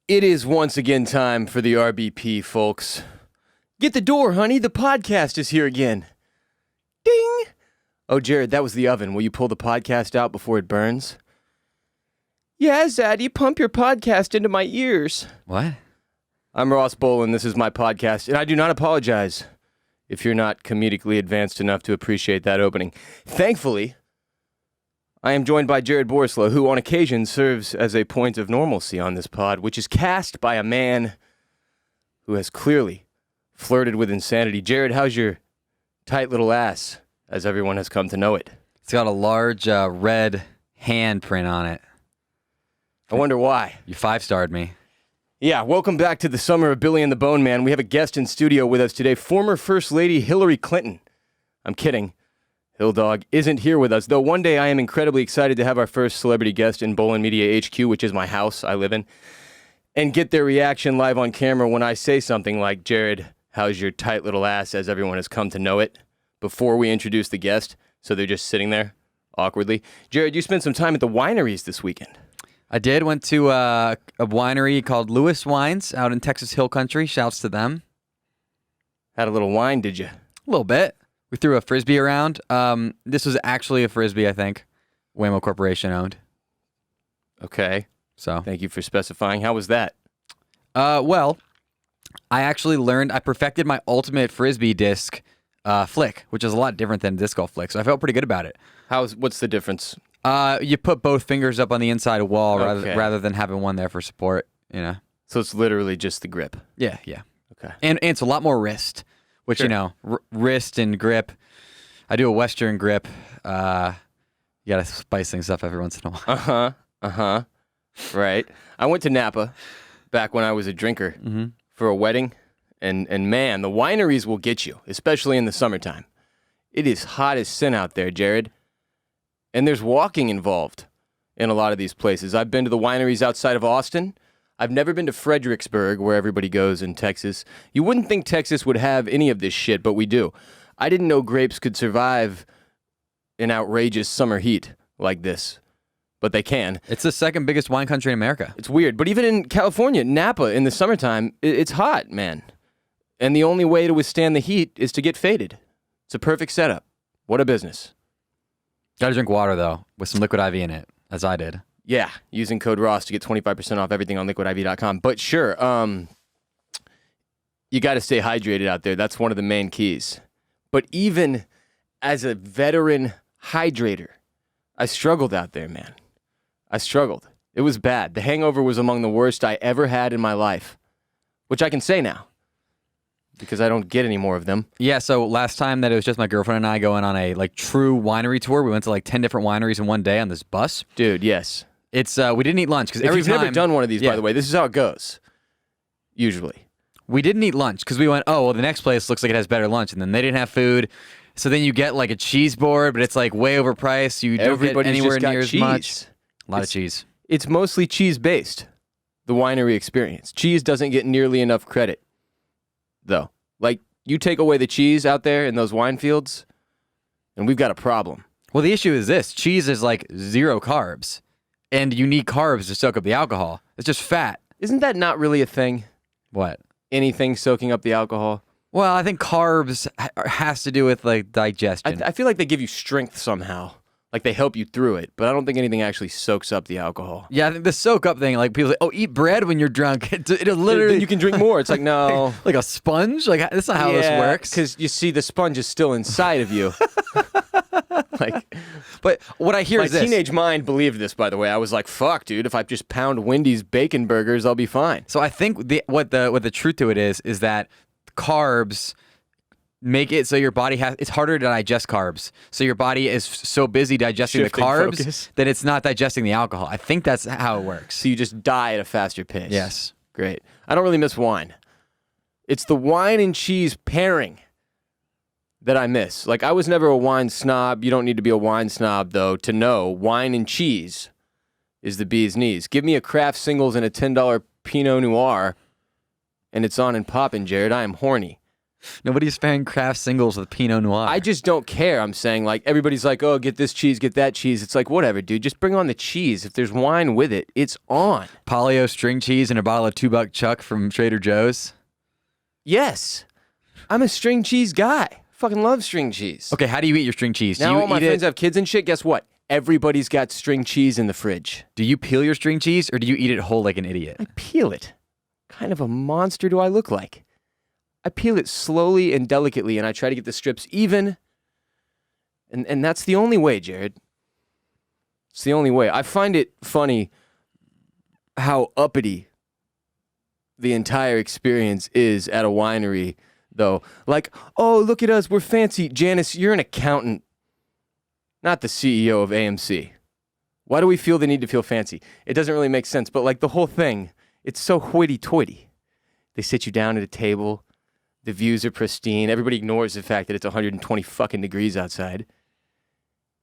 It is once again time for the RBP, folks. Get the door, honey. The podcast is here again. Ding! Oh, Jared, that was the oven. Will you pull the podcast out before it burns? Yeah, Zaddy, pump your podcast into my ears. What? I'm Ross Bolen. This is my podcast, and I do not apologize if you're not comedically advanced enough to appreciate that opening. Thankfully, I am joined by Jared Borislow, who on occasion serves as a point of normalcy on this pod, which is cast by a man who has clearly flirted with insanity. Jared, how's your tight little ass, as everyone has come to know it? It's got a large red handprint on it. I wonder why. You 5-starred me. Yeah, welcome back to the summer of Billy and the Bone Man. We have a guest in studio with us today, former First Lady Hillary Clinton. I'm kidding. Hill Dog isn't here with us, though one day I am incredibly excited to have our first celebrity guest in Bolen Media HQ, which is my house I live in, and get their reaction live on camera when I say something like, Jared, how's your tight little ass, as everyone has come to know it, before we introduce the guest, so they're just sitting there awkwardly. Jared, you spent some time at the wineries this weekend. I did. Went to a winery called Lewis Wines out in Texas Hill Country. Shouts to them. Had a little wine, did you? A little bit. We threw a Frisbee around. This was actually a Frisbee, I think. Waymo Corporation owned. Okay. So Thank you for specifying. How was that? Well, I perfected my ultimate Frisbee disc flick, which is a lot different than disc golf flick. So I felt pretty good about it. What's the difference? You put both fingers up on the inside of wall Okay. rather than having one there for support, you know. So it's literally just the grip. Yeah. Okay. And it's a lot more wrist, which, Sure. you know, wrist and grip. I do a Western grip. You got to spice things up every once in a while. Right. I went to Napa back when I was a drinker for a wedding, and man, the wineries will get you, especially in the summertime. It is hot as sin out there, Jared. And there's walking involved in a lot of these places. I've been to the wineries outside of Austin. I've never been to Fredericksburg, where everybody goes in Texas. You wouldn't think Texas would have any of this shit, but we do. I didn't know grapes could survive in outrageous summer heat like this, but they can. It's the second biggest wine country in America. It's weird, but even in California, Napa, in the summertime, it's hot, man. And the only way to withstand the heat is to get faded. It's a perfect setup. What a business. Got to drink water, though, with some liquid IV in it, as I did. Yeah, using code Ross to get 25% off everything on liquidiv.com. But sure, you got to stay hydrated out there. That's one of the main keys. But even as a veteran hydrator, I struggled out there, man. I struggled. It was bad. The hangover was among the worst I ever had in my life, which I can say now because I don't get any more of them. Yeah, so last time that it was just my girlfriend and I going on a true winery tour, we went to 10 different wineries in one day on this bus. Dude, yes. It's we didn't eat lunch because If you've never done one of these, by the way, this is how it goes. Usually. We didn't eat lunch because we went, oh, well, the next place looks like it has better lunch. And then they didn't have food. So then you get a cheese board, but it's way overpriced. You don't get anywhere near as much. A lot of cheese. It's mostly cheese-based, the winery experience. Cheese doesn't get nearly enough credit, though. You take away the cheese out there in those wine fields, and we've got a problem. Well, the issue is this. Cheese is 0 carbs, and you need carbs to soak up the alcohol. It's just fat. Isn't that not really a thing? What? Anything soaking up the alcohol? Well, I think carbs has to do with digestion. I feel like they give you strength somehow. They help you through it, but I don't think anything actually soaks up the alcohol. Yeah, I think the soak up thing, people say, oh, eat bread when you're drunk. It'll literally... Then you can drink more. It's no. Like a sponge? That's not how this works. Because you see, the sponge is still inside of you. But what I hear is this. My teenage mind believed this, by the way. I was like, fuck, dude, if I just pound Wendy's bacon burgers, I'll be fine. So I think what the truth to it is that carbs make it so your body it's harder to digest carbs. So your body is so busy digesting the carbs that it's not digesting the alcohol. I think that's how it works. So you just die at a faster pace. Yes. Great. I don't really miss wine. It's the wine and cheese pairing that I miss. I was never a wine snob. You don't need to be a wine snob, though, to know wine and cheese is the bee's knees. Give me a craft singles and a $10 Pinot Noir, and it's on and popping, Jared. I am horny. Nobody's pairing craft singles with Pinot Noir. I just don't care. I'm saying, like, everybody's like, oh, get this cheese, get that cheese. It's like, whatever, dude. Just bring on the cheese. If there's wine with it, it's on. Polio string cheese and a bottle of $2 Chuck from Trader Joe's. Yes. I'm a string cheese guy. Fucking love string cheese. Okay, how do you eat your string cheese? Now all my friends have kids and shit. Guess what? Everybody's got string cheese in the fridge. Do you peel your string cheese or do you eat it whole like an idiot? I peel it. Kind of a monster do I look like? I peel it slowly and delicately, and I try to get the strips even. And that's the only way, Jared. It's the only way. I find it funny how uppity the entire experience is at a winery, though. Like, oh, look at us, we're fancy. Janice, you're an accountant, not the CEO of AMC. Why do we feel the need to feel fancy? It doesn't really make sense, but like the whole thing, it's so hoity-toity. They sit you down at a table. The views are pristine. Everybody ignores the fact that it's 120 fucking degrees outside.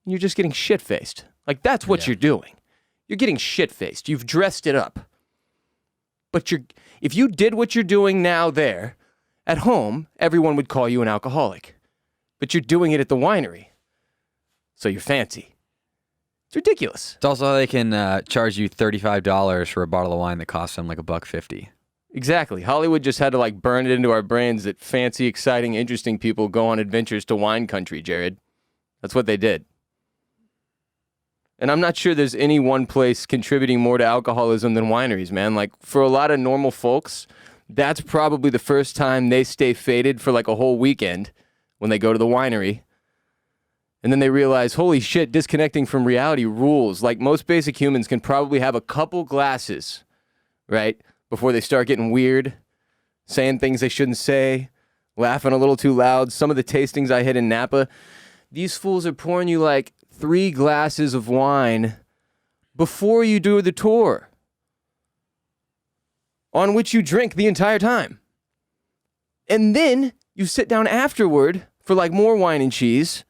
And you're just getting shit-faced. Like, that's what you're doing. You're getting shit-faced. You've dressed it up. But if you did what you're doing now there, at home, everyone would call you an alcoholic. But you're doing it at the winery. So you're fancy. It's ridiculous. It's also how they can charge you $35 for a bottle of wine that costs them like $1.50. Exactly. Hollywood just had to like burn it into our brains that fancy, exciting, interesting people go on adventures to wine country, Jared. That's what they did. And I'm not sure there's any one place contributing more to alcoholism than wineries, man. Like, for a lot of normal folks, that's probably the first time they stay faded for like a whole weekend when they go to the winery. And then they realize, holy shit, disconnecting from reality rules. Like, most basic humans can probably have a couple glasses, right, before they start getting weird, saying things they shouldn't say, laughing a little too loud. Some of the tastings I hit in Napa, these fools are pouring you like 3 glasses of wine before you do the tour, on which you drink the entire time. And then you sit down afterward for like more wine and cheese,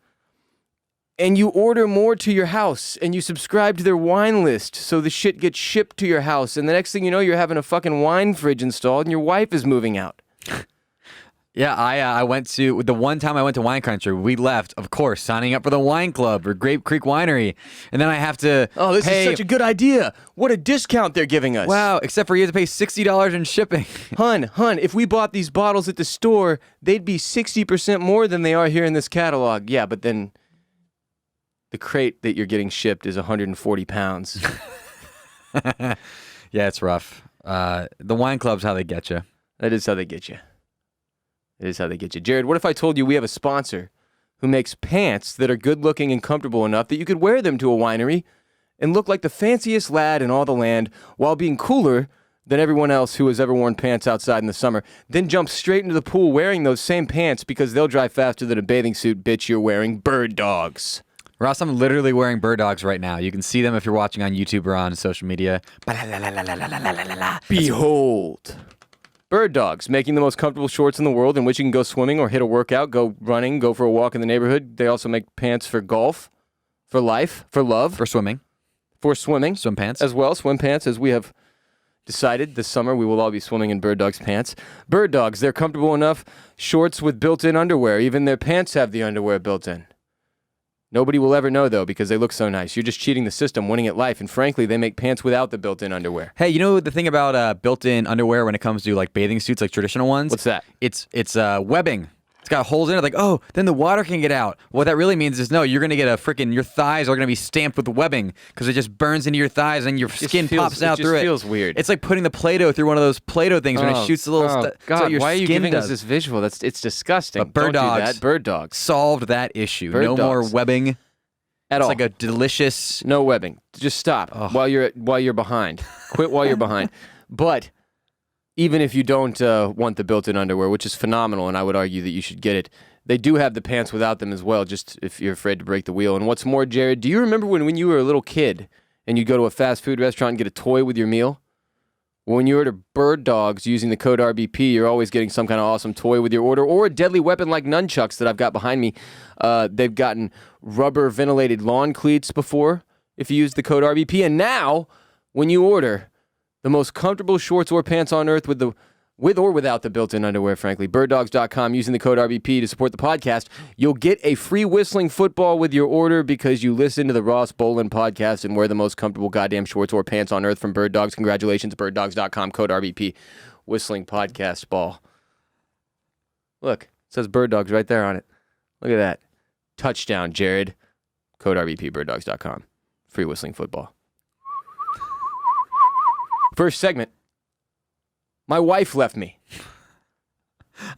and you order more to your house, and you subscribe to their wine list so the shit gets shipped to your house, and the next thing you know, you're having a fucking wine fridge installed, and your wife is moving out. Yeah, I went to, the one time I went to wine country, we left, of course, signing up for the wine club or Grape Creek Winery, and then I have to this is such a good idea. What a discount they're giving us. Wow, except for you have to pay $60 in shipping. Hun, if we bought these bottles at the store, they'd be 60% more than they are here in this catalog. Yeah, but then the crate that you're getting shipped is 140 pounds. Yeah, it's rough. The wine club's how they get you. That is how they get you. It is how they get you. Jared, what if I told you we have a sponsor who makes pants that are good-looking and comfortable enough that you could wear them to a winery and look like the fanciest lad in all the land while being cooler than everyone else who has ever worn pants outside in the summer, then jump straight into the pool wearing those same pants because they'll dry faster than a bathing suit, bitch, you're wearing Birddogs. Ross, I'm literally wearing Birddogs right now. You can see them if you're watching on YouTube or on social media. Behold. Birddogs, making the most comfortable shorts in the world in which you can go swimming or hit a workout, go running, go for a walk in the neighborhood. They also make pants for golf, for life, for love. For swimming. For swimming. Swim pants. As well, swim pants, as we have decided this summer we will all be swimming in Birddogs pants. Birddogs, they're comfortable enough. Shorts with built-in underwear. Even their pants have the underwear built in. Nobody will ever know, though, because they look so nice. You're just cheating the system, winning at life. And frankly, they make pants without the built-in underwear. Hey, you know the thing about built-in underwear when it comes to like bathing suits, like traditional ones? What's that? It's webbing. It's got holes in it. Like, oh, then the water can get out. What that really means is, no, you're going to get your thighs are going to be stamped with webbing because it just burns into your thighs and your skin pops out through it. It just feels weird. It's like putting the Play-Doh through one of those Play-Doh things when it shoots the little stuff. God, why are you giving us this visual? It's disgusting. But Birddogs, don't do that. Birddogs solved that issue. Bird no dogs. more webbing. At it's all. Like a delicious. No webbing. Just stop while you're behind. Quit while you're behind. But even if you don't want the built-in underwear, which is phenomenal, and I would argue that you should get it, they do have the pants without them as well, just if you're afraid to break the wheel. And what's more, Jared, do you remember when you were a little kid and you'd go to a fast food restaurant and get a toy with your meal? Well, when you order Birddogs using the code RBP, you're always getting some kind of awesome toy with your order, or a deadly weapon like nunchucks that I've got behind me. They've gotten rubber ventilated lawn cleats before if you use the code RBP. And now, when you order the most comfortable shorts or pants on earth with with or without the built-in underwear, frankly. Birddogs.com, using the code RBP to support the podcast. You'll get a free whistling football with your order because you listen to the Ross Bolen podcast and wear the most comfortable goddamn shorts or pants on earth from Bird Dogs. Congratulations, Birddogs.com, code RBP, whistling podcast ball. Look, it says Bird Dogs right there on it. Look at that. Touchdown, Jared. Code RBP, Birddogs.com. Free whistling football. First segment. My wife left me.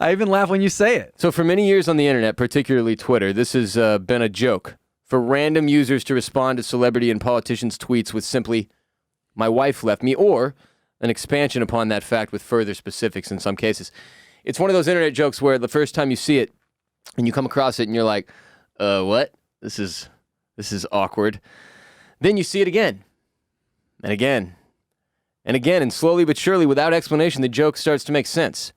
I even laugh when you say it. So for many years on the internet, particularly Twitter, this has been a joke for random users to respond to celebrity and politicians' tweets with simply, my wife left me, or an expansion upon that fact with further specifics in some cases. It's one of those internet jokes where the first time you see it and you come across it and you're like, what? This is awkward. Then you see it again and again and again, and slowly but surely, without explanation, the joke starts to make sense.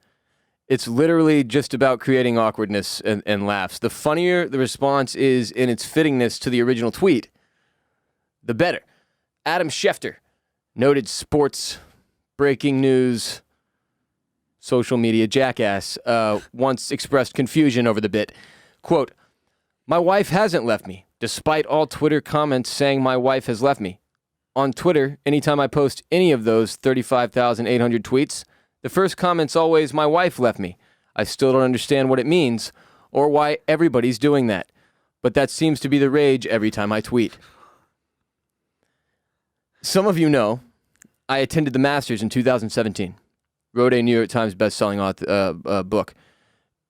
It's literally just about creating awkwardness and laughs. The funnier the response is in its fittingness to the original tweet, the better. Adam Schefter, noted sports, breaking news, social media jackass, once expressed confusion over the bit. Quote, my wife hasn't left me, despite all Twitter comments saying my wife has left me. On Twitter, anytime I post any of those 35,800 tweets, the first comment's always, my wife left me. I still don't understand what it means or why everybody's doing that. But that seems to be the rage every time I tweet. Some of you know, I attended the Masters in 2017, wrote a New York Times best-selling book,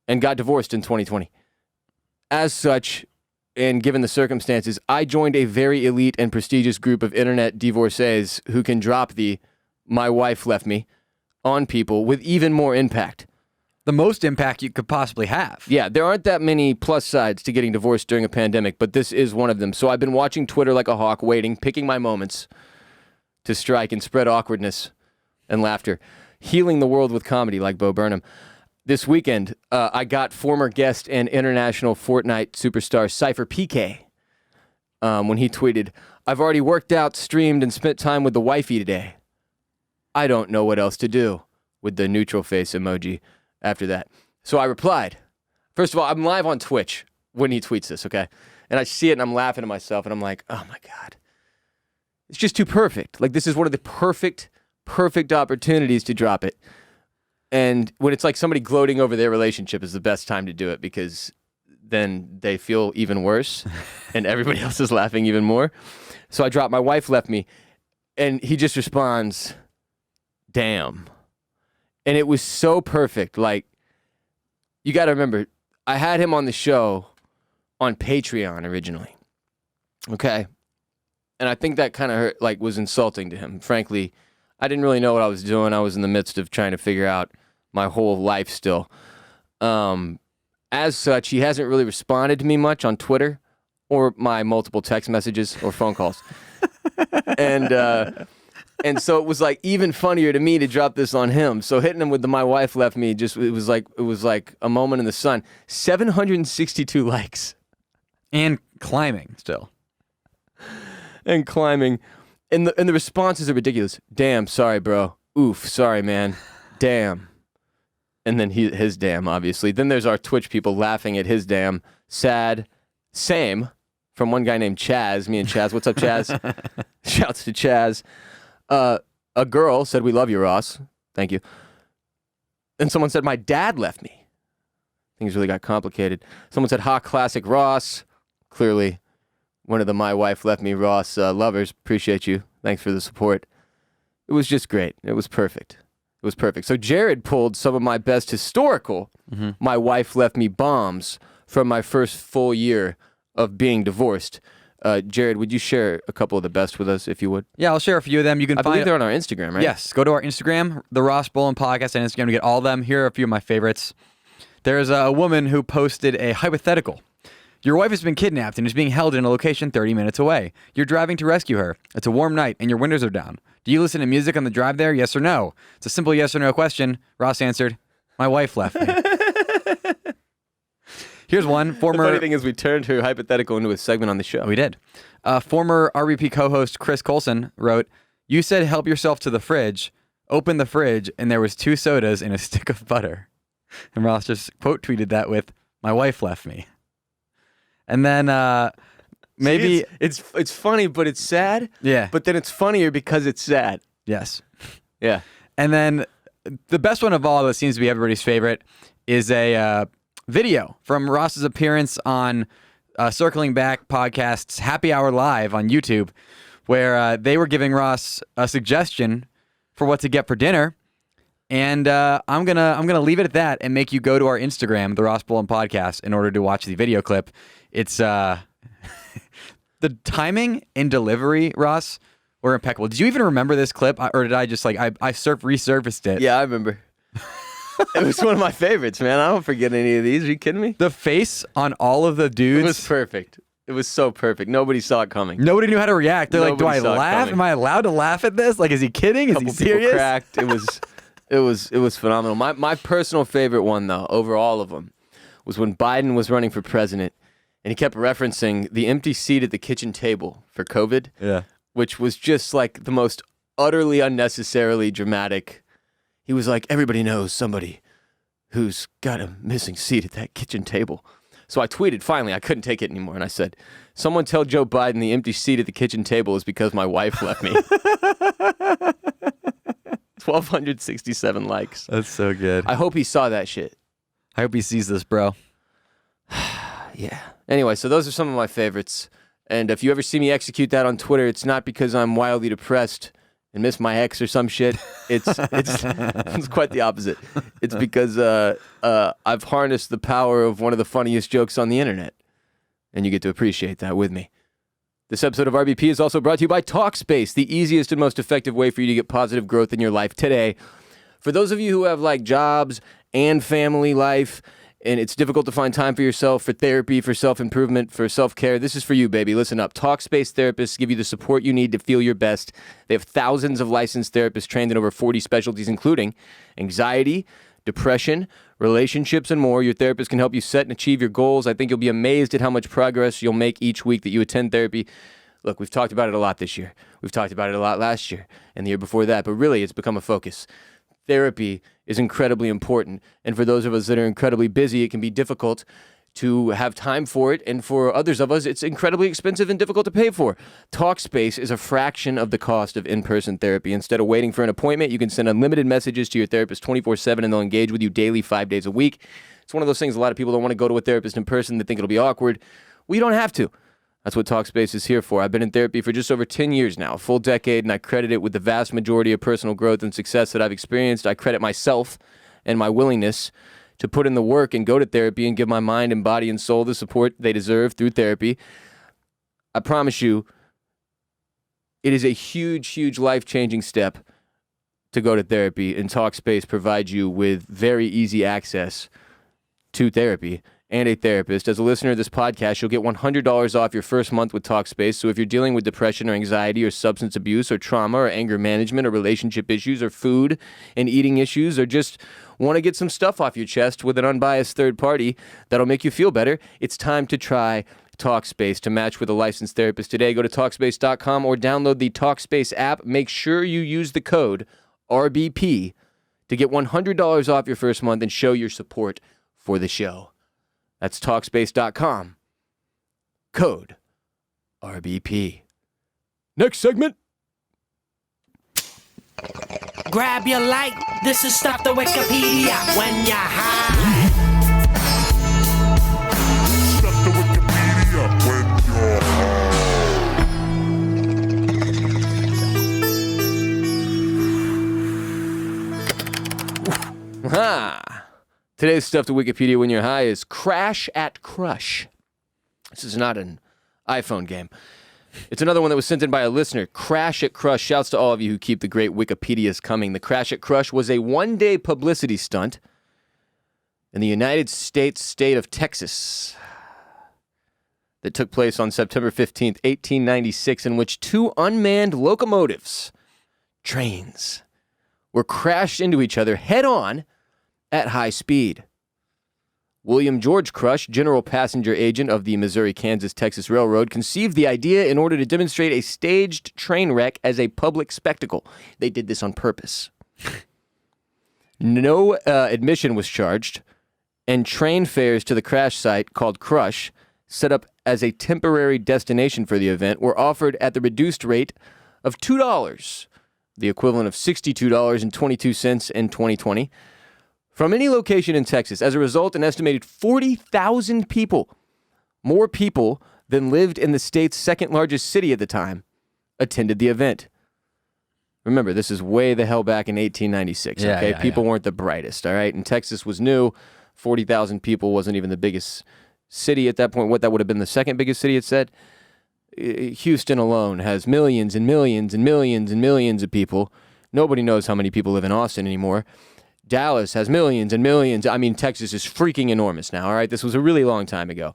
and got divorced in 2020. As such, and given the circumstances, I joined a very elite and prestigious group of internet divorcees who can drop the my wife left me on people with even more impact. The most impact you could possibly have. Yeah, there aren't that many plus sides to getting divorced during a pandemic, but this is one of them. So I've been watching Twitter like a hawk, waiting, picking my moments to strike and spread awkwardness and laughter, healing the world with comedy like Bo Burnham. This weekend, I got former guest and international Fortnite superstar Cypher PK when he tweeted, I've already worked out, streamed, and spent time with the wifey today. I don't know what else to do, with the neutral face emoji after that. So I replied. First of all, I'm live on Twitch when he tweets this, okay? And I see it and I'm laughing to myself and I'm like, oh my God. It's just too perfect. Like, this is one of the perfect opportunities to drop it. And when it's like somebody gloating over their relationship is the best time to do it, because then they feel even worse and everybody else is laughing even more. So I dropped, my wife left me, and he just responds, damn. And it was so perfect. Like, you got to remember, I had him on the show on Patreon originally. Okay. And I think that kind of hurt, like, was insulting to him. Frankly, I didn't really know what I was doing. I was in the midst of trying to figure out my whole life still. As such, he hasn't really responded to me much on Twitter or my multiple text messages or phone calls. And so it was like even funnier to me to drop this on him. So hitting him with the my wife left me, just it was like a moment in the sun. 762 likes. And climbing still. And climbing. And the responses are ridiculous. Damn, sorry, bro. Oof, sorry, man. Damn. And then his damn, obviously. Then there's our Twitch people laughing at his damn. Sad. Same. From one guy named Chaz. Me and Chaz. What's up, Chaz? Shouts to Chaz. A girl said, we love you, Ross. Thank you. And someone said, my dad left me. Things really got complicated. Someone said, ha, classic Ross. Clearly one of the my wife left me Ross lovers. Appreciate you. Thanks for the support. It was just great. It was perfect. It was perfect. So Jared pulled some of my best historical my wife left me bombs from my first full year of being divorced. Jared, would you share a couple of the best with us, if you would? Yeah, I'll share a few of them. You can I believe they're on our Instagram, right? Yes. Go to our Instagram, the Ross Bolen Podcast on Instagram, to get all of them. Here are a few of my favorites. There's a woman who posted a hypothetical. Your wife has been kidnapped and is being held in a location 30 minutes away. You're driving to rescue her. It's a warm night and your windows are down. Do you listen to music on the drive there? Yes or no? It's a simple yes or no question. Ross answered, my wife left me. Here's one. The funny thing is we turned her hypothetical into a segment on the show. We did. Former RBP co-host Chris Colson wrote, you said help yourself to the fridge. opened the fridge, and there was 2 sodas and a stick of butter. And Ross just quote tweeted that with, "My wife left me." And then maybe... See, it's funny, but it's sad. Yeah. But then it's funnier because it's sad. Yes. Yeah. And then the best one of all that seems to be everybody's favorite is a video from Ross's appearance on Circling Back Podcast's Happy Hour Live on YouTube, where they were giving Ross a suggestion for what to get for dinner. And I'm gonna leave it at that and make you go to our Instagram, the Ross Bolen Podcast, in order to watch the video clip. It's the timing and delivery, Ross, were impeccable. Did you even remember this clip, or did I just resurfaced it? Yeah, I remember. It was one of my favorites, man. I don't forget any of these. Are you kidding me? The face on all of the dudes. It was perfect. It was so perfect. Nobody saw it coming. Nobody knew how to react. They're like, "Do I laugh? Am I allowed to laugh at this? Like, is he kidding? Is he serious?" People cracked. It was phenomenal. My personal favorite one, though, over all of them, was when Biden was running for president, and he kept referencing the empty seat at the kitchen table for COVID. Yeah. Which was just like the most utterly unnecessarily dramatic. He was like, everybody knows somebody who's got a missing seat at that kitchen table. So I tweeted, finally, I couldn't take it anymore. And I said, someone tell Joe Biden the empty seat at the kitchen table is because my wife left me. 1,267 likes. That's so good. I hope he saw that shit. I hope he sees this, bro. Yeah. Anyway, so those are some of my favorites. And if you ever see me execute that on Twitter, it's not because I'm wildly depressed and miss my ex or some shit. It's quite the opposite. It's because I've harnessed the power of one of the funniest jokes on the internet. And you get to appreciate that with me. This episode of RBP is also brought to you by Talkspace, the easiest and most effective way for you to get positive growth in your life today. For those of you who have like jobs and family life, and it's difficult to find time for yourself, for therapy, for self-improvement, for self-care, this is for you, baby. Listen up. Talkspace therapists give you the support you need to feel your best. They have thousands of licensed therapists trained in over 40 specialties, including anxiety, depression, relationships, and more. Your therapist can help you set and achieve your goals. I think you'll be amazed at how much progress you'll make each week that you attend therapy. Look, we've talked about it a lot this year. We've talked about it a lot last year and the year before that, but really it's become a focus. Therapy is incredibly important, and for those of us that are incredibly busy, it can be difficult to have time for it, and for others of us, it's incredibly expensive and difficult to pay for. Talkspace is a fraction of the cost of in-person therapy. Instead of waiting for an appointment, you can send unlimited messages to your therapist 24/7, and they'll engage with you daily, 5 days a week. It's one of those things a lot of people don't want to go to a therapist in person. They think it'll be awkward. Well, you don't have to. That's what Talkspace is here for. I've been in therapy for just over 10 years now, a full decade, and I credit it with the vast majority of personal growth and success that I've experienced. I credit myself and my willingness to put in the work and go to therapy and give my mind and body and soul the support they deserve through therapy. I promise you, it is a huge, huge life-changing step to go to therapy, and Talkspace provides you with very easy access to therapy and a therapist. As a listener of this podcast, you'll get $100 off your first month with Talkspace. So if you're dealing with depression or anxiety or substance abuse or trauma or anger management or relationship issues or food and eating issues, or just want to get some stuff off your chest with an unbiased third party that'll make you feel better, it's time to try Talkspace. To match with a licensed therapist today, go to Talkspace.com or download the Talkspace app. Make sure you use the code RBP to get $100 off your first month and show your support for the show. That's Talkspace.com. Code RBP. Next segment. Grab your light. This is Stop the Wikipedia when you're high. Stop the Wikipedia when you're high. Today's Stuff to Wikipedia when you're high is Crash at Crush. This is not an iPhone game. It's another one that was sent in by a listener. Crash at Crush. Shouts to all of you who keep the great Wikipedias coming. The Crash at Crush was a one-day publicity stunt in the United States state of Texas that took place on September 15th, 1896, in which 2 unmanned locomotives, trains, were crashed into each other head-on at high speed. William George Crush, general passenger agent of the Missouri-Kansas-Texas Railroad, conceived the idea in order to demonstrate a staged train wreck as a public spectacle. They did this on purpose. No admission was charged, and train fares to the crash site, called Crush, set up as a temporary destination for the event, were offered at the reduced rate of $2, the equivalent of $62.22 in 2020, from any location in Texas. As a result, an estimated 40,000 people, more people than lived in the state's second largest city at the time, attended the event. Remember, this is way the hell back in 1896, okay? People weren't the brightest, all right? And Texas was new. 40,000 people wasn't even the biggest city at that point. What, that would have been the second biggest city, it said? Houston alone has millions and millions and millions and millions of people. Nobody knows how many people live in Austin anymore. Dallas has millions and millions. I mean, Texas is freaking enormous now, all right? This was a really long time ago.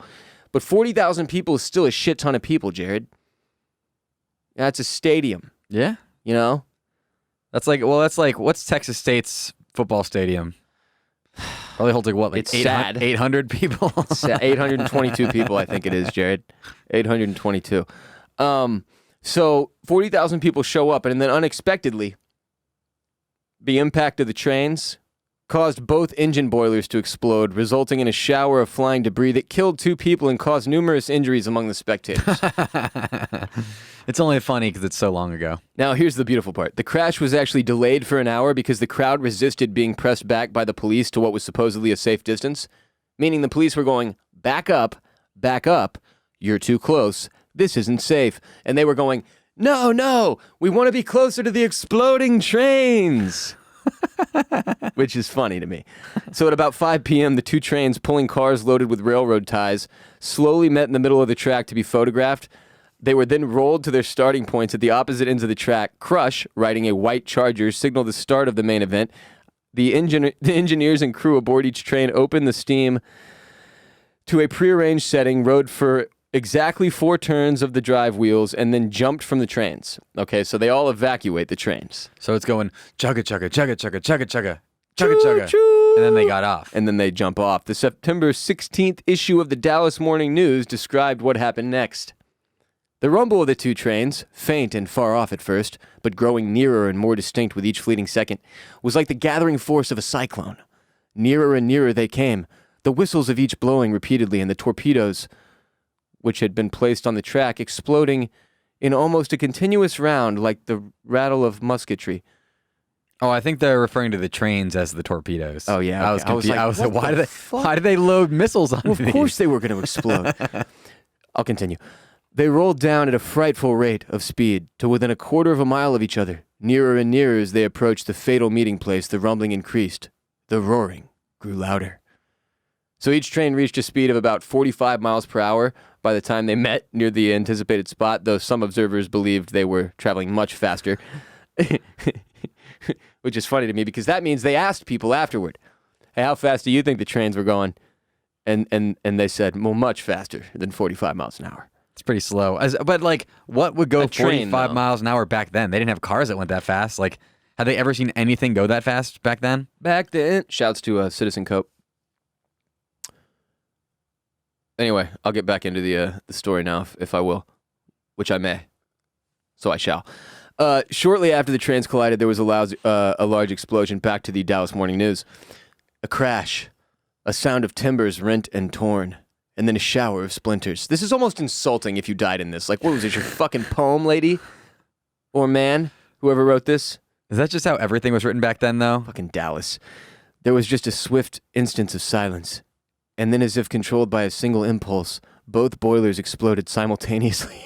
But 40,000 people is still a shit ton of people, Jared. That's a stadium. Yeah. You know? That's like, what's Texas State's football stadium? Probably holds like It's sad. 800 people? 822 people, I think it is, Jared. 822. So 40,000 people show up, and then unexpectedly, the impact of the trains caused both engine boilers to explode, resulting in a shower of flying debris that killed 2 people and caused numerous injuries among the spectators. It's only funny because it's so long ago. Now, here's the beautiful part. The crash was actually delayed for an hour because the crowd resisted being pressed back by the police to what was supposedly a safe distance, meaning the police were going, back up, you're too close, this isn't safe. And they were going, no, we want to be closer to the exploding trains. Which is funny to me. So at about 5 p.m., the 2 trains pulling cars loaded with railroad ties slowly met in the middle of the track to be photographed. They were then rolled to their starting points at the opposite ends of the track. Crush, riding a white Charger, signaled the start of the main event. The engineers and crew aboard each train opened the steam to a prearranged setting, rode for exactly 4 turns of the drive wheels, and then jumped from the trains. Okay, so they all evacuate the trains. So it's going chugga chugga chugga chugga chugga chugga chugga chugga, and then they got off. And then they jump off. The September 16th issue of the Dallas Morning News described what happened next. The rumble of the 2 trains, faint and far off at first, but growing nearer and more distinct with each fleeting second, was like the gathering force of a cyclone. Nearer and nearer they came, the whistles of each blowing repeatedly, and the torpedoes, which had been placed on the track, exploding in almost a continuous round like the rattle of musketry. Oh, I think they're referring to the trains as the torpedoes. Oh, yeah. I Okay. was confused. I was like, what why did they load missiles on Well, these? of course they were going to explode. I'll continue. They rolled down at a frightful rate of speed to within a quarter of a mile of each other. Nearer and nearer as they approached the fatal meeting place, the rumbling increased. The roaring grew louder. So each train reached a speed of about 45 miles per hour by the time they met near the anticipated spot, though some observers believed they were traveling much faster. Which is funny to me because that means they asked people afterward, hey, how fast do you think the trains were going? And they said, well, much faster than 45 miles an hour. It's pretty slow. But like, what would go A train, 45 though. miles an hour back then? They didn't have cars that went that fast. Like, had they ever seen anything go that fast back then? Back then. Shouts to Citizen Cope. Anyway, I'll get back into the story now, if I will, which I may. So I shall. Shortly after the trains collided, there was a large explosion. Back to the Dallas Morning News. A crash. A sound of timbers rent and torn. And then a shower of splinters. This is almost insulting if you died in this. Like, what was it, your fucking poem, lady? Or man? Whoever wrote this? Is that just how everything was written back then, though? Fucking Dallas. There was just a swift instance of silence. And then, as if controlled by a single impulse, both boilers exploded simultaneously.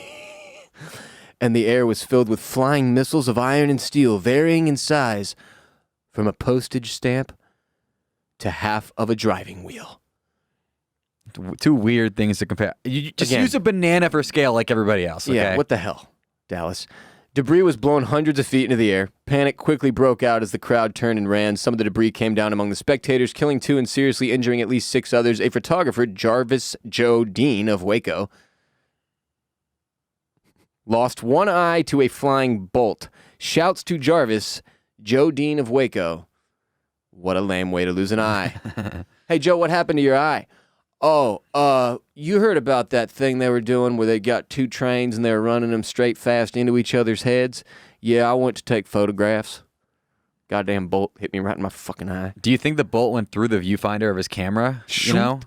And the air was filled with flying missiles of iron and steel, varying in size from a postage stamp to half of a driving wheel. 2 weird things to compare. You just Again. use a banana for scale like everybody else, okay? Yeah, what the hell, Dallas? Debris was blown hundreds of feet into the air. Panic quickly broke out as the crowd turned and ran. Some of the debris came down among the spectators, killing 2 and seriously injuring at least 6 others. A photographer, Jarvis Joe Dean of Waco, lost one eye to a flying bolt. Shouts to Jarvis, Joe Dean of Waco. What a lame way to lose an eye. Hey, Joe, what happened to your eye? Oh, you heard about that thing they were doing where they got 2 trains and they were running them straight fast into each other's heads? Yeah, I went to take photographs. Goddamn bolt hit me right in my fucking eye. Do you think the bolt went through the viewfinder of his camera? You know?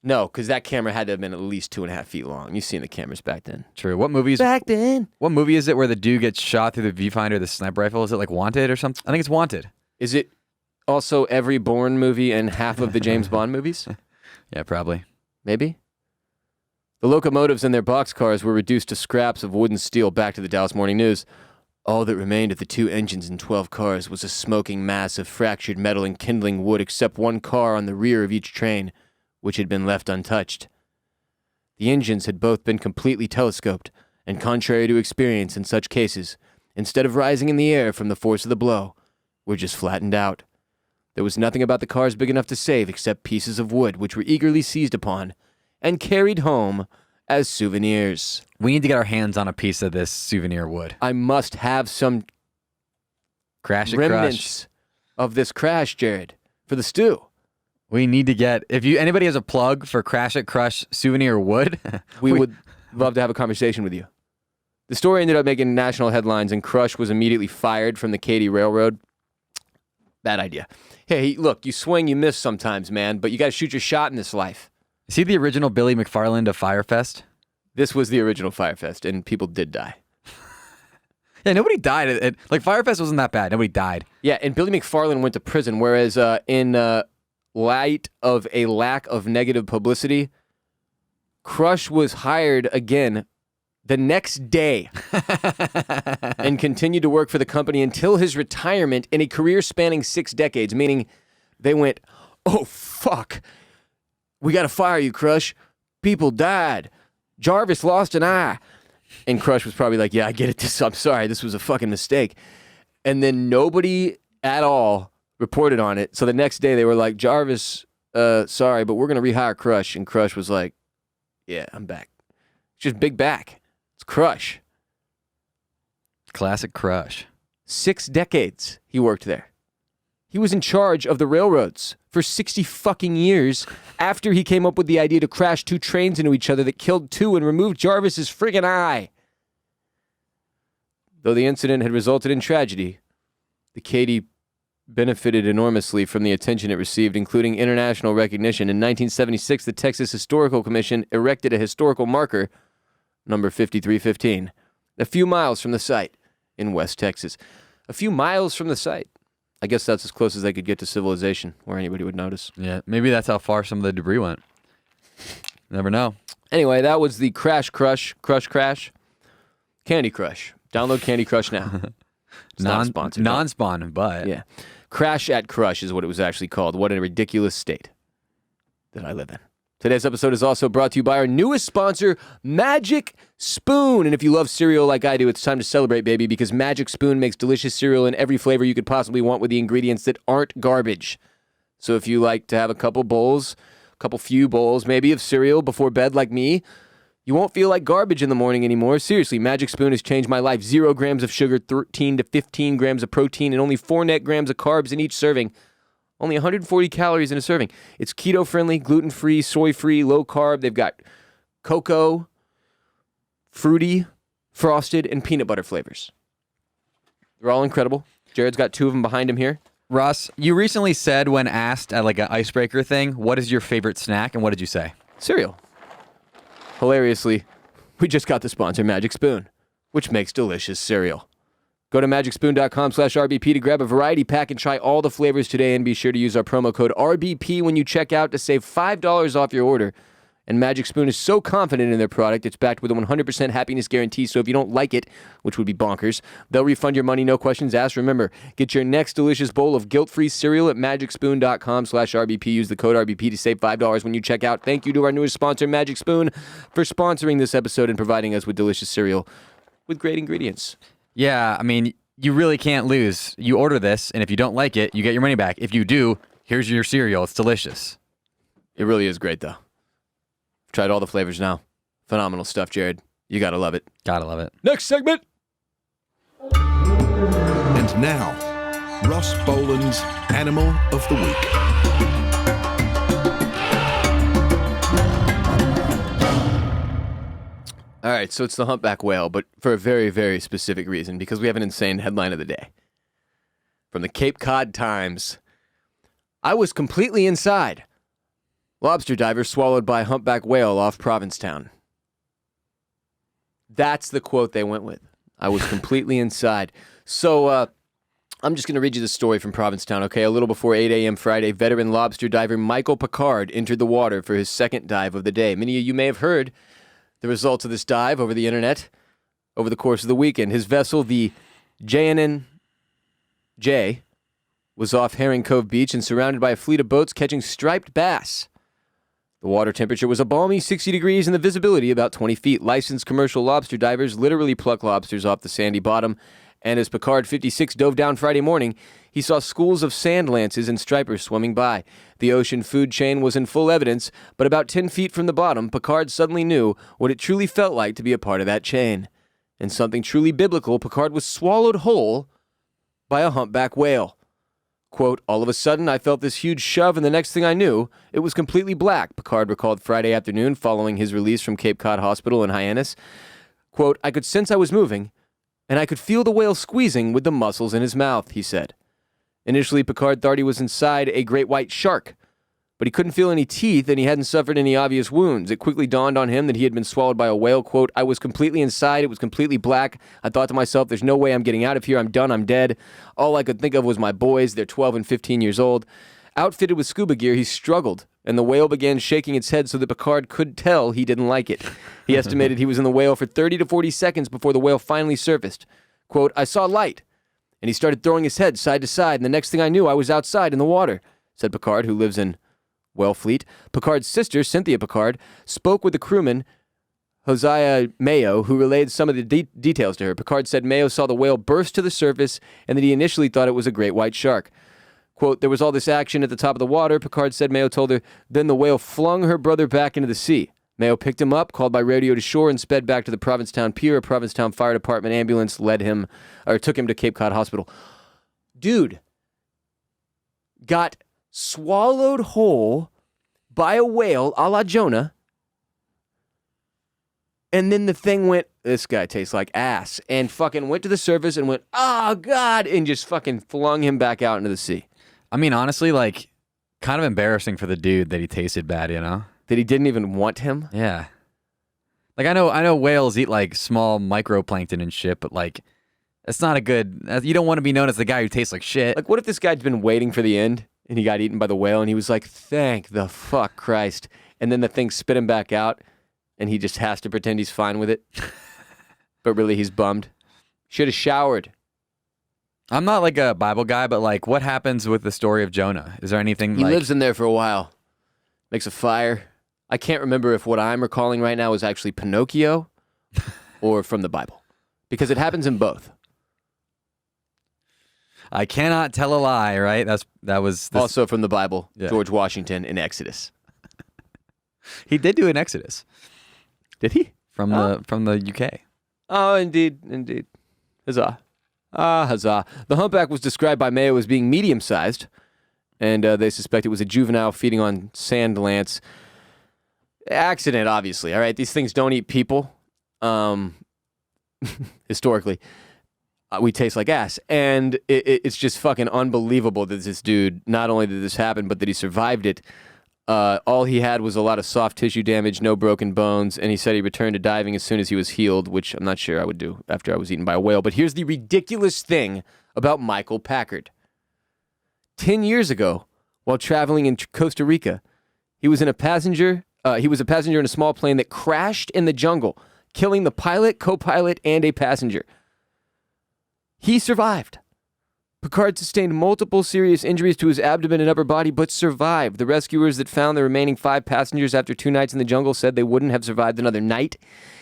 No, because that camera had to have been at least 2.5 feet long. You've seen the cameras back then. True. What movie is it where the dude gets shot through the viewfinder of the sniper rifle? Is it like Wanted or something? I think it's Wanted. Is it also every Bourne movie and half of the James Bond movies? Yeah, probably. Maybe. The locomotives and their boxcars were reduced to scraps of wood and steel. Back to the Dallas Morning News. All that remained of the 2 engines and 12 cars was a smoking mass of fractured metal and kindling wood, except one car on the rear of each train, which had been left untouched. The engines had both been completely telescoped, and contrary to experience in such cases, instead of rising in the air from the force of the blow, were just flattened out. There was nothing about the cars big enough to save except pieces of wood, which were eagerly seized upon and carried home as souvenirs. We need to get our hands on a piece of this souvenir wood. I must have some remnants of this crash, Jared, for the stew. We need to get, if anybody has a plug for Crash It Crush souvenir wood, we would love to have a conversation with you. The story ended up making national headlines, and Crush was immediately fired from the Katy Railroad. Bad idea. Hey, look, you swing, you miss sometimes, man, but you got to shoot your shot in this life. Is he the original Billy McFarland of Firefest? This was the original Firefest, and people did die. Yeah, nobody died. Like, Firefest wasn't that bad. Nobody died. Yeah, and Billy McFarland went to prison, whereas in light of a lack of negative publicity, Crush was hired again the next day and continued to work for the company until his retirement in a career spanning 6 decades, meaning they went, oh, fuck. We got to fire you, Crush. People died. Jarvis lost an eye. And Crush was probably like, yeah, I get it. I'm sorry. This was a fucking mistake. And then nobody at all reported on it. So the next day they were like, Jarvis, sorry, but we're going to rehire Crush. And Crush was like, yeah, I'm back. It's just big back. It's Crush. Classic Crush. 6 decades he worked there. He was in charge of the railroads for 60 fucking years after he came up with the idea to crash 2 trains into each other that killed 2 and removed Jarvis's friggin' eye. Though the incident had resulted in tragedy, the Katy benefited enormously from the attention it received, including international recognition. In 1976, the Texas Historical Commission erected a historical marker, number 5315, a few miles from the site in West Texas. A few miles from the site. I guess that's as close as they could get to civilization, where anybody would notice. Yeah, maybe that's how far some of the debris went. Never know. Anyway, that was the Crash, Candy Crush. Download Candy Crush now. It's not sponsored. Non-spawn, but... Yeah. Crash at Crush is what it was actually called. What a ridiculous state that I live in. Today's episode is also brought to you by our newest sponsor, Magic Spoon. And if you love cereal like I do, it's time to celebrate, baby, because Magic Spoon makes delicious cereal in every flavor you could possibly want with the ingredients that aren't garbage. So if you like to have a few bowls maybe of cereal before bed like me, you won't feel like garbage in the morning anymore. Seriously, Magic Spoon has changed my life. 0 grams of sugar, 13 to 15 grams of protein, and only 4 net grams of carbs in each serving. Only 140 calories in a serving. It's keto-friendly, gluten-free, soy-free, low-carb. They've got cocoa, fruity, frosted, and peanut butter flavors. They're all incredible. Jared's got 2 of them behind him here. Ross, you recently said when asked at like an icebreaker thing, what is your favorite snack? And what did you say? Cereal. Hilariously, we just got the sponsor, Magic Spoon, which makes delicious cereal. Go to magicspoon.com/RBP to grab a variety pack and try all the flavors today, and be sure to use our promo code RBP when you check out to save $5 off your order. And Magic Spoon is so confident in their product, it's backed with a 100% happiness guarantee, so if you don't like it, which would be bonkers, they'll refund your money, no questions asked. Remember, get your next delicious bowl of guilt-free cereal at magicspoon.com/RBP. Use the code RBP to save $5 when you check out. Thank you to our newest sponsor, Magic Spoon, for sponsoring this episode and providing us with delicious cereal with great ingredients. Yeah, I mean, you really can't lose. You order this, and if you don't like it, you get your money back. If you do, here's your cereal. It's delicious. It really is great, though. Tried all the flavors now. Phenomenal stuff, Jared. You gotta love it. Gotta love it. Next segment. And now, Ross Bolen's Animal of the Week. All right, so it's the humpback whale, but for a very, very specific reason, because we have an insane headline of the day. from the Cape Cod Times. I was completely inside. Lobster diver swallowed by humpback whale off Provincetown. That's the quote they went with. I was completely inside. So, I'm just going to read you the story from Provincetown, okay? A little before 8 a.m. Friday, veteran lobster diver Michael Picard entered the water for his second dive of the day. Many of you may have heard the results of this dive over the internet over the course of the weekend. His vessel, the JNNJ, was off Herring Cove Beach and surrounded by a fleet of boats catching striped bass. The water temperature was a balmy 60 degrees and the visibility about 20 feet. Licensed commercial lobster divers literally pluck lobsters off the sandy bottom. And as Picard 56 dove down Friday morning, he saw schools of sand lances and stripers swimming by. The ocean food chain was in full evidence, but about 10 feet from the bottom, Picard suddenly knew what it truly felt like to be a part of that chain. In something truly biblical, Picard was swallowed whole by a humpback whale. Quote, all of a sudden, I felt this huge shove, and the next thing I knew, it was completely black, Picard recalled Friday afternoon following his release from Cape Cod Hospital in Hyannis. Quote, I could sense I was moving, and I could feel the whale squeezing with the muscles in his mouth, he said. Initially, Picard thought he was inside a great white shark, but he couldn't feel any teeth and he hadn't suffered any obvious wounds. It quickly dawned on him that he had been swallowed by a whale. Quote, I was completely inside. It was completely black. I thought to myself, there's no way I'm getting out of here. I'm done. I'm dead. All I could think of was my boys. They're 12 and 15 years old. Outfitted with scuba gear, he struggled, and the whale began shaking its head so that Picard could tell he didn't like it. He estimated he was in the whale for 30 to 40 seconds before the whale finally surfaced. Quote, I saw light, and he started throwing his head side to side, and the next thing I knew, I was outside in the water, said Picard, who lives in Wellfleet. Picard's sister, Cynthia Picard, spoke with the crewman, Hosea Mayo, who relayed some of the details to her. Picard said Mayo saw the whale burst to the surface, and that he initially thought it was a great white shark. Quote, there was all this action at the top of the water, Picard said. Mayo told her, then the whale flung her brother back into the sea. Mayo picked him up, called by radio to shore, and sped back to the Provincetown Pier. A Provincetown Fire Department ambulance took him to Cape Cod Hospital. Dude got swallowed whole by a whale a la Jonah, and then the thing went, this guy tastes like ass, and fucking went to the surface and went, oh, God, and just fucking flung him back out into the sea. I mean, honestly, like, kind of embarrassing for the dude that he tasted bad, you know? That he didn't even want him? Yeah. Like, I know whales eat, like, small microplankton and shit, but, like, it's not a good... You don't want to be known as the guy who tastes like shit. Like, what if this guy'd been waiting for the end, and he got eaten by the whale, and he was like, thank the fuck Christ, and then the thing spit him back out, and he just has to pretend he's fine with it, but really he's bummed. Should have showered. I'm not, like, a Bible guy, but, like, what happens with the story of Jonah? Is there anything, He like... lives in there for a while. Makes a fire. I can't remember if what I'm recalling right now is actually Pinocchio or from the Bible, because it happens in both. I cannot tell a lie, right? That was this... Also from the Bible, Yeah. George Washington in Exodus. He did do an Exodus. Did he? From the UK. Oh, indeed. Huzzah. Huzzah. The humpback was described by Mayo as being medium-sized, and they suspect it was a juvenile feeding on sand lance. Accident, obviously, all right? These things don't eat people, historically. We taste like ass, and it's just fucking unbelievable that this dude, not only did this happen, but that he survived it. All he had was a lot of soft tissue damage, no broken bones, and he said he returned to diving as soon as he was healed, which I'm not sure I would do after I was eaten by a whale. But here's the ridiculous thing about Michael Packard. 10 years ago, while traveling in Costa Rica, he was a passenger in a small plane that crashed in the jungle, killing the pilot, co-pilot, and a passenger. He survived. Picard sustained multiple serious injuries to his abdomen and upper body, but survived. The rescuers that found the remaining 5 passengers after 2 nights in the jungle said they wouldn't have survived another night.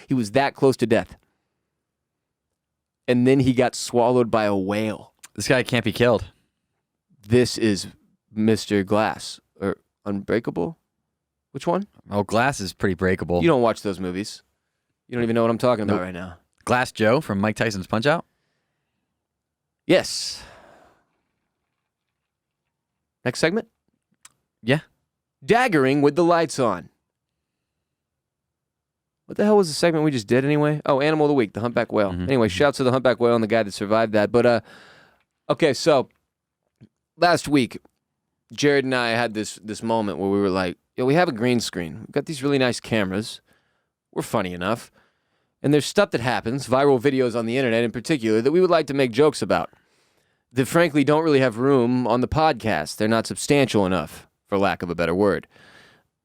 He was that close to death. And then he got swallowed by a whale. This guy can't be killed. This is Mr. Glass, or Unbreakable? Which one? Oh, Glass is pretty breakable. You don't watch those movies. You don't even know what I'm talking about Nope. right now. Glass Joe from Mike Tyson's Punch-Out? Yes. Next segment? Yeah. Daggering with the lights on. What the hell was the segment we just did anyway? Oh, Animal of the Week, the humpback whale. Mhm. Anyway, shouts to the humpback whale and the guy that survived that. But, okay, so last week, Jared and I had this moment where we were like, yo, we have a green screen. We've got these really nice cameras. We're funny enough. And there's stuff that happens, viral videos on the internet in particular, that we would like to make jokes about that frankly don't really have room on the podcast. They're not substantial enough, for lack of a better word.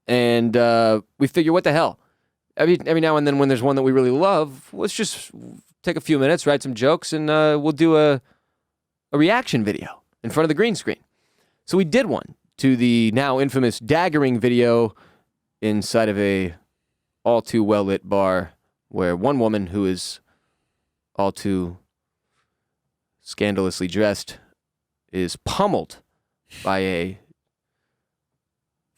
And we figure, what the hell? Every now and then when there's one that we really love, let's just take a few minutes, write some jokes, and we'll do a reaction video in front of the green screen. So we did one to the now infamous daggering video inside of a all too well-lit bar where one woman who is all too scandalously dressed is pummeled by a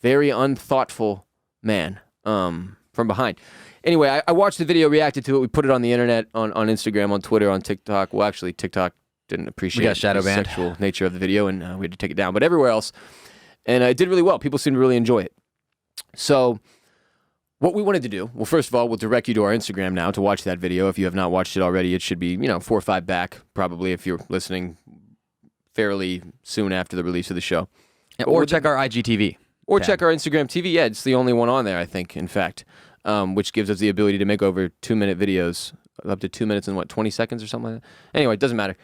very unthoughtful man from behind. Anyway, I watched the video, reacted to it. We put it on the internet, on Instagram, on Twitter, on TikTok. Well, actually, TikTok didn't appreciate shadow the banned. sexual nature of the video, and we had to take it down. But everywhere else, and it did really well. People seemed to really enjoy it. So what we wanted to do, well, first of all, we'll direct you to our Instagram now to watch that video. If you have not watched it already, it should be, 4 or 5 back, probably, if you're listening fairly soon after the release of the show. Or check our IGTV. Or tab. check our Instagram TV. Yeah, it's the only one on there, I think, in fact, which gives us the ability to make over 2-minute videos, up to 2 minutes and 20 seconds or something like that. Anyway, it doesn't matter.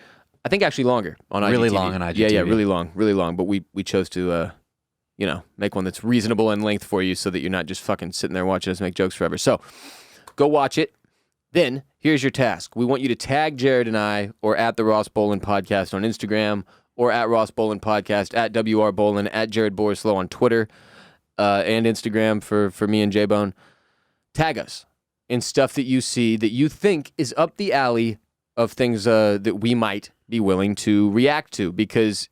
I think actually longer on IGTV. Really long on IGTV. Yeah, really long. But we chose to, make one that's reasonable in length for you so that you're not just fucking sitting there watching us make jokes forever. So go watch it. Then here's your task. We want you to tag Jared and I, or at the Ross Bolen Podcast on Instagram, or at Ross Bolen Podcast, at WR Bolen, at Jared Borislow on Twitter and Instagram for me and J-Bone. Tag us in stuff that you see that you think is up the alley of things that we might be willing to react to, because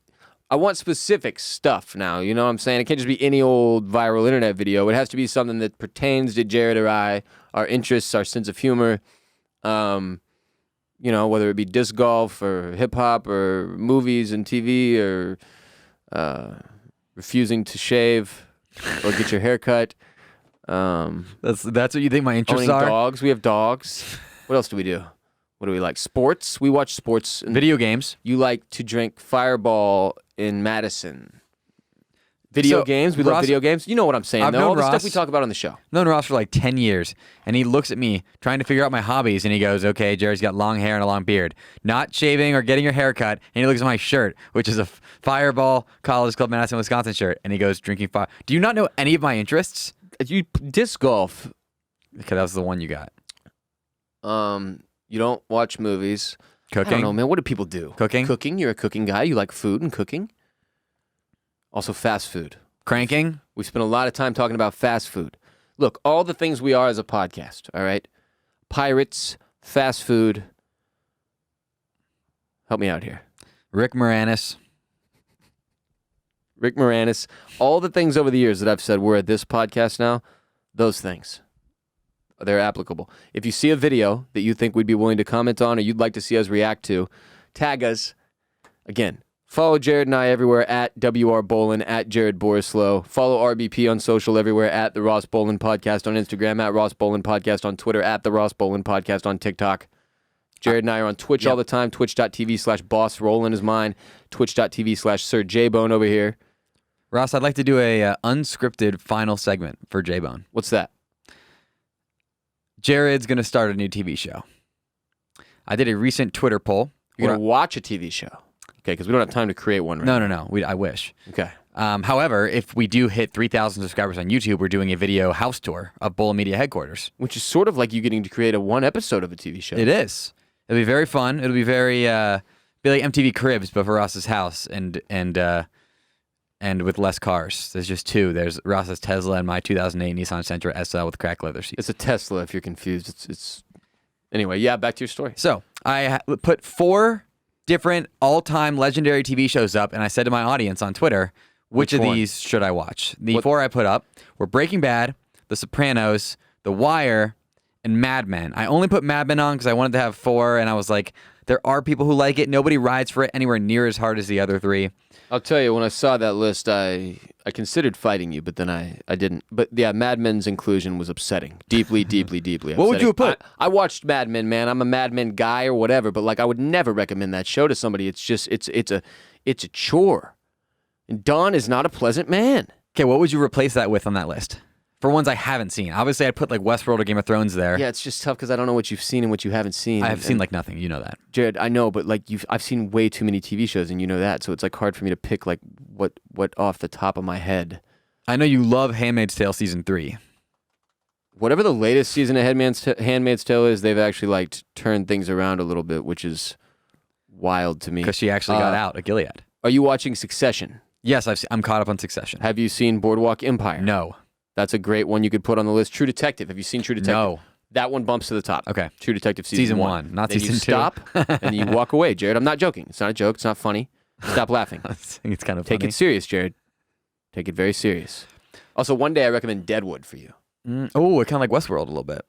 I want specific stuff now. You know what I'm saying? It can't just be any old viral internet video. It has to be something that pertains to Jared or I, our interests, our sense of humor, whether it be disc golf or hip-hop or movies and TV or refusing to shave or get your hair cut. That's what you think my interests Owning are? dogs. We have dogs. What else do we do? What do we like? Sports. We watch sports. And Video games. you like to drink Fireball in Madison. Video So, games. We love Ross- video games. You know what I'm saying, I've though. known All the stuff Ross- we talk about on the show. Known Ross for like 10 years, and he looks at me trying to figure out my hobbies, and he goes, okay, Jared's got long hair and a long beard. Not shaving or getting your hair cut, and he looks at my shirt, which is a Fireball College Club Madison, Wisconsin shirt, and he goes, drinking fire. Do you not know any of my interests? You disc golf. Okay, that was the one you got. You don't watch movies. Cooking? I don't know, man. What do people do? Cooking? Cooking. You're a cooking guy. You like food and cooking. Also, fast food. Cranking? We spend a lot of time talking about fast food. Look, all the things we are as a podcast, all right? Pirates, fast food. Help me out here. Rick Moranis. Rick Moranis. All the things over the years that I've said we're at this podcast now, those things, they're applicable. If you see a video that you think we'd be willing to comment on or you'd like to see us react to, tag us. Again, follow Jared and I everywhere at WR Bolen, at Jared Borislow. Follow RBP on social everywhere at The Ross Bolen Podcast on Instagram, at Ross Bolen Podcast on Twitter, at The Ross Bolen Podcast on TikTok. Jared and I are on Twitch all the time. Twitch.tv/Boss Roland is mine. Twitch.tv/Sir J-Bone over here. Ross, I'd like to do a unscripted final segment for J-Bone. What's that? Jared's going to start a new TV show. I did a recent Twitter poll. You're going to watch a TV show. Okay, because we don't have time to create one right now. No. I wish. Okay. However, if we do hit 3,000 subscribers on YouTube, we're doing a video house tour of Bolen Media headquarters. Which is sort of like you getting to create one episode of a TV show. It is. It'll be very fun. It'll be very be like MTV Cribs, but for Ross's house and with less cars. There's just two. There's Ross's Tesla and my 2008 Nissan Sentra SL with cracked leather seats. It's a Tesla if you're confused. It's Anyway, yeah, back to your story. So I put 4 different all-time legendary TV shows up, and I said to my audience on Twitter, which of one? these should I watch? The 4 I put up were Breaking Bad, The Sopranos, The Wire, and Mad Men. I only put Mad Men on because I wanted to have 4, and I was like, there are people who like it. Nobody rides for it anywhere near as hard as the other 3. I'll tell you, when I saw that list, I considered fighting you, but then I didn't. But yeah, Mad Men's inclusion was upsetting. Deeply upsetting. What would you have put? I watched Mad Men, man. I'm a Mad Men guy or whatever, but like I would never recommend that show to somebody. It's just it's a chore. And Don is not a pleasant man. Okay, what would you replace that with on that list? For ones I haven't seen. Obviously, I'd put like Westworld or Game of Thrones there. Yeah, it's just tough because I don't know what you've seen and what you haven't seen. I have seen like nothing. You know that. Jared, I know, but like I've seen way too many TV shows, and you know that, so it's like hard for me to pick like what off the top of my head. I know you love Handmaid's Tale season 3. Whatever the latest season of Handmaid's Tale is, they've actually like turned things around a little bit, which is wild to me. Because she actually got out at Gilead. Are you watching Succession? Yes, I'm caught up on Succession. Have you seen Boardwalk Empire? No. That's a great one you could put on the list. True Detective. Have you seen True Detective? No. That one bumps to the top. Okay. True Detective season 1. Not then season 2. You stop and you walk away, Jared. I'm not joking. It's not a joke. It's not funny. Stop laughing. I think it's kind of Take funny. it serious, Jared. Take it very serious. Also, one day I recommend Deadwood for you. Oh, it kind of like Westworld a little bit.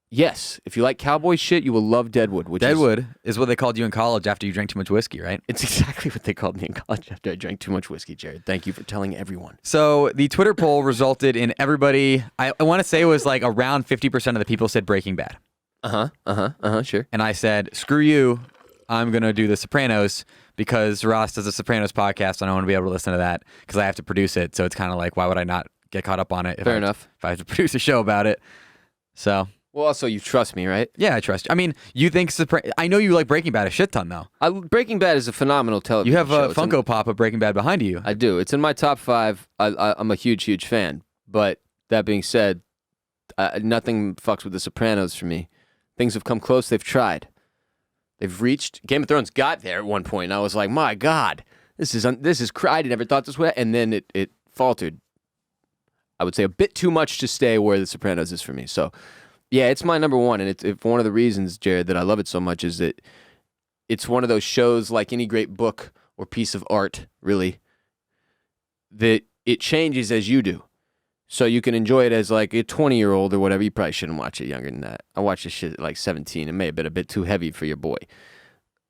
Yes. If you like cowboy shit, you will love Deadwood. Deadwood is what they called you in college after you drank too much whiskey, right? It's exactly what they called me in college after I drank too much whiskey, Jared. Thank you for telling everyone. So the Twitter poll resulted in everybody, I want to say it was like around 50% of the people said Breaking Bad. Sure. And I said, screw you, I'm going to do The Sopranos because Ross does a Sopranos podcast and I want to be able to listen to that because I have to produce it. So it's kind of like, why would I not get caught up on it Fair enough. if I have to produce a show about it? So... Well, also, you trust me, right? Yeah, I trust you. I mean, you think I know you like Breaking Bad a shit ton, though. Breaking Bad is a phenomenal television You have show. a Funko Pop of Breaking Bad behind you. I do. It's in my top 5. I'm a huge fan. But that being said, nothing fucks with The Sopranos for me. Things have come close. They've tried. They've reached. Game of Thrones got there at one point, and I was like, my God, this is I never thought this way. And then it faltered. I would say a bit too much to stay where The Sopranos is for me. So... yeah, it's my number 1, and it's one of the reasons, Jared, that I love it so much is that it's one of those shows, like any great book or piece of art, really, that it changes as you do. So you can enjoy it as like a 20-year-old or whatever. You probably shouldn't watch it younger than that. I watched this shit at like 17. It may have been a bit too heavy for your boy,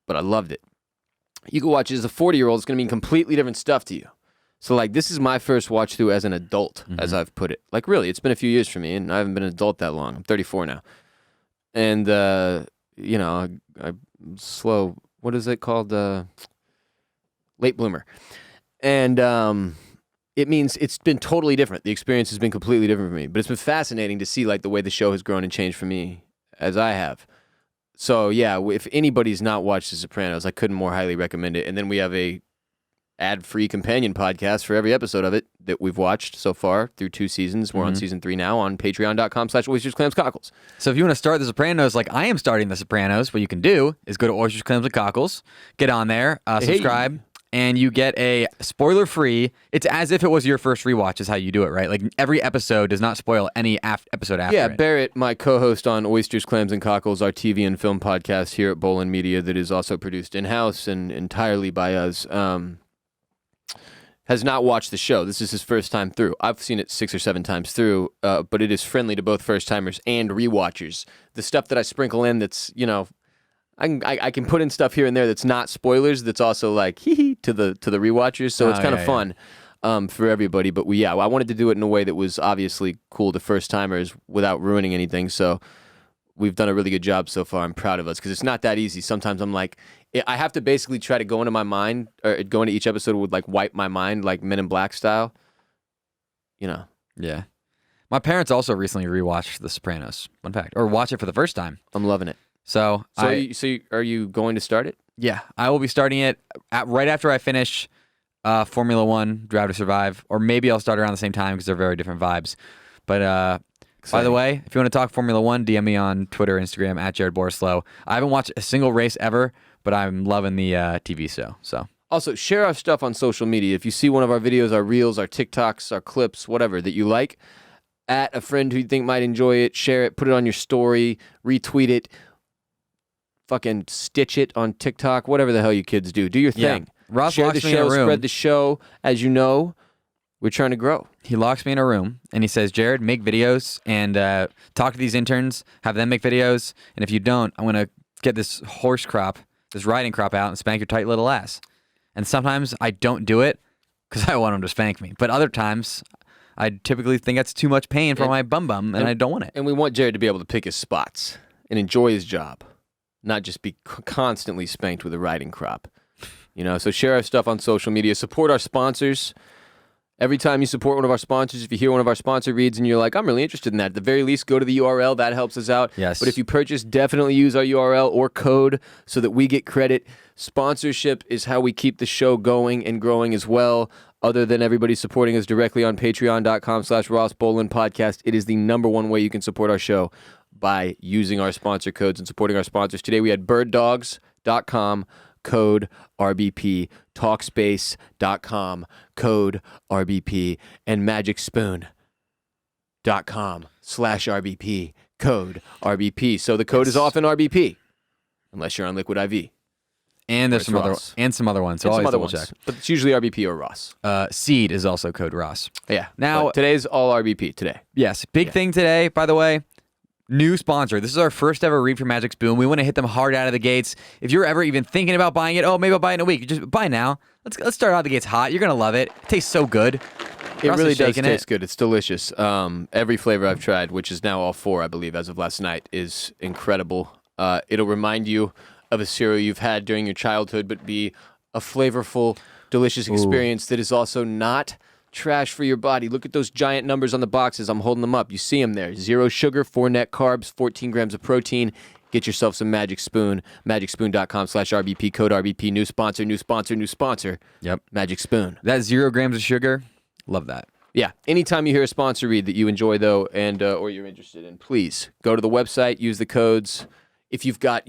but I loved it. You can watch it as a 40-year-old. It's going to mean completely different stuff to you. So, like, this is my first watch through as an adult, as I've put it. Like, really, it's been a few years for me, and I haven't been an adult that long. I'm 34 now. And, you know, I'm slow. What is it called? Late bloomer. And it means it's been totally different. The experience has been completely different for me. But it's been fascinating to see, like, the way the show has grown and changed for me as I have. So, yeah, if anybody's not watched The Sopranos, I couldn't more highly recommend it. And then we have a ad-free companion podcast for every episode of it that we've watched so far through 2 seasons. We're on season 3 now on patreon.com/oystersclamscockles. So if you want to start The Sopranos like I am starting The Sopranos, what you can do is go to Oysters, Clams, and Cockles, get on there, subscribe, and you get a spoiler-free. It's as if it was your first rewatch is how you do it, right? Like every episode does not spoil any episode after it. Barrett, my co-host on Oysters, Clams, and Cockles, our TV and film podcast here at Bolen Media that is also produced in-house and entirely by us, has not watched the show. This is his first time through. I've seen it 6 or 7 times through, but it is friendly to both first-timers and rewatchers. The stuff that I sprinkle in that's, you know, I can put in stuff here and there that's not spoilers, that's also like, hee-hee, to the rewatchers, so it's kind of fun for everybody. But I wanted to do it in a way that was obviously cool to first-timers without ruining anything, so we've done a really good job so far. I'm proud of us, because it's not that easy. Sometimes I'm like, I have to basically try to go into my mind, or go into each episode would like wipe my mind, like Men in Black style. You know. Yeah. My parents also recently rewatched The Sopranos. Fun fact, or watch it for the first time. I'm loving it. So are you going to start it? Yeah, I will be starting it right after I finish Formula One, Drive to Survive, or maybe I'll start around the same time because they're very different vibes. But by the way, if you want to talk Formula One, DM me on Twitter, Instagram at Jared Borislow. I haven't watched a single race ever, but I'm loving the TV show. So also share our stuff on social media. If you see one of our videos, our reels, our TikToks, our clips, whatever that you like, at a friend who you think might enjoy it, share it, put it on your story, retweet it, fucking stitch it on TikTok, whatever the hell you kids do. Do your thing. Yeah. Ross share the locks me in a show, room. spread the show. As you know, we're trying to grow. He locks me in a room and he says, Jared, make videos and talk to these interns, have them make videos. And if you don't, I'm going to get this riding crop out and spank your tight little ass. And sometimes I don't do it because I want him to spank me. But other times, I typically think that's too much pain for my bum and I don't want it. And we want Jared to be able to pick his spots and enjoy his job, not just be constantly spanked with a riding crop. So share our stuff on social media. Support our sponsors. Every time you support one of our sponsors, if you hear one of our sponsor reads and you're like, I'm really interested in that, at the very least, go to the URL. That helps us out. Yes. But if you purchase, definitely use our URL or code so that we get credit. Sponsorship is how we keep the show going and growing as well. Other than everybody supporting us directly on patreon.com/Ross Bolen Podcast, it is the number one way you can support our show by using our sponsor codes and supporting our sponsors. Today we had Birddogs.com, code RBP, Talkspace.com, code RBP, and MagicSpoon.com/RBP, code RBP. So the code is often RBP, unless you're on Liquid IV. And there's some other Ross. ones. So And some always other double ones, check. but it's usually RBP or Ross. Seed is also code Ross. Yeah. Now but today's all RBP today. Yes, big thing today, by the way. New sponsor. This is our first ever read from Magic Spoon. We want to hit them hard out of the gates. If you're ever even thinking about buying it, maybe I'll buy it in a week. Just buy now. Let's start out the gates hot. You're gonna love it. It tastes so good. It Ross really is does shaking taste good. It's delicious. Every flavor I've tried, which is now all 4, I believe, as of last night, is incredible. It'll remind you of a cereal you've had during your childhood, but be a flavorful, delicious experience that is also not trash for your body. Look at those giant numbers on the boxes. I'm holding them up. You see them there. 0 sugar, 4 net carbs, 14 grams of protein. Get yourself some Magic Spoon. MagicSpoon.com/RBP, code RBP. New sponsor, new sponsor, new sponsor. Yep. Magic Spoon. That 0 grams of sugar. Love that. Yeah. Anytime you hear a sponsor read that you enjoy, though, and or you're interested in, please go to the website, use the codes. If you've got,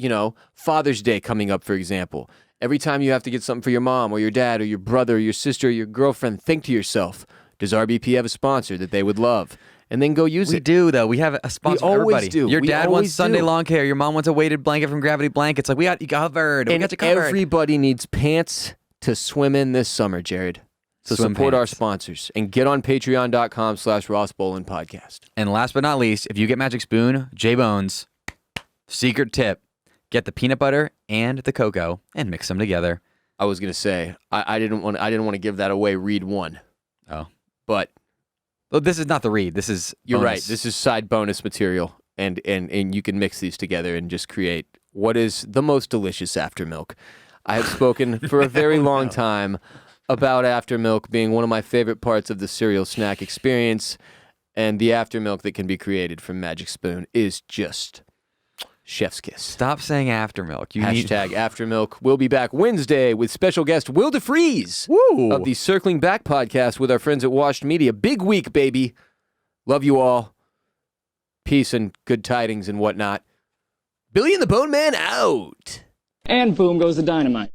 Father's Day coming up, for example, every time you have to get something for your mom or your dad or your brother or your sister or your girlfriend, think to yourself, does RBP have a sponsor that they would love? And then go use We it. do, though. We have a sponsor We for always everybody. do. Your We dad always wants Sunday do. lawn care. Your mom wants a weighted blanket from Gravity Blankets. Like, we got you covered. We And got you covered. everybody needs pants to swim in this summer, Jared. So Swim support our pants. sponsors and get on patreon.com/Ross Bolen Podcast. And last but not least, if you get Magic Spoon, J-Bones, secret tip, get the peanut butter and the cocoa and mix them together. I was gonna say I didn't want to give that away. Read one, Oh. but Well, this is not the read. This is you're bonus. right. This is side bonus material, and you can mix these together and just create what is the most delicious after milk. I have spoken for a very long time about after milk being one of my favorite parts of the cereal snack experience, and the after milk that can be created from Magic Spoon is just chef's kiss. Stop saying after milk. You need Hashtag after milk. We'll be back Wednesday with special guest Will DeFreeze of the Circling Back podcast with our friends at Washed Media. Big week, baby. Love you all. Peace and good tidings and whatnot. Billy and the Bone Man out. And boom goes the dynamite.